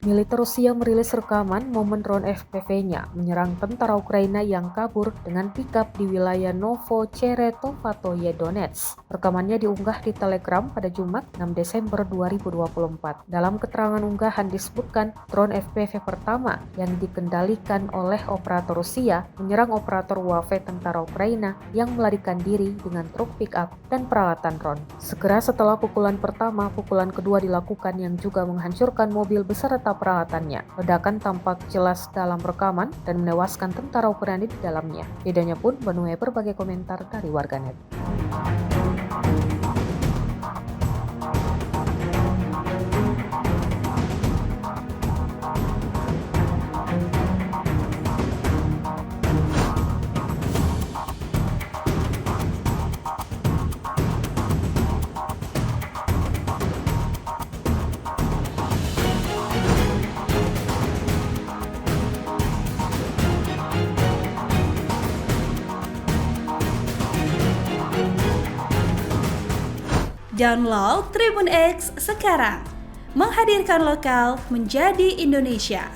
Militer Rusia merilis rekaman momen drone FPV-nya menyerang tentara Ukraina yang kabur dengan pikap di wilayah Novocheretovoye Donetsk. Rekamannya diunggah di Telegram pada Jumat 6 Desember 2024. Dalam keterangan unggahan disebutkan drone FPV pertama yang dikendalikan oleh operator Rusia menyerang operator UAV tentara Ukraina yang melarikan diri dengan truk pick-up dan peralatan drone. Segera setelah pukulan pertama, pukulan kedua dilakukan yang juga menghancurkan mobil beserta peralatannya. Ledakan tampak jelas dalam rekaman dan menewaskan tentara Ukraina di dalamnya. Videonya pun menuai berbagai komentar dari warganet. Download Tribun X sekarang, menghadirkan lokal menjadi Indonesia.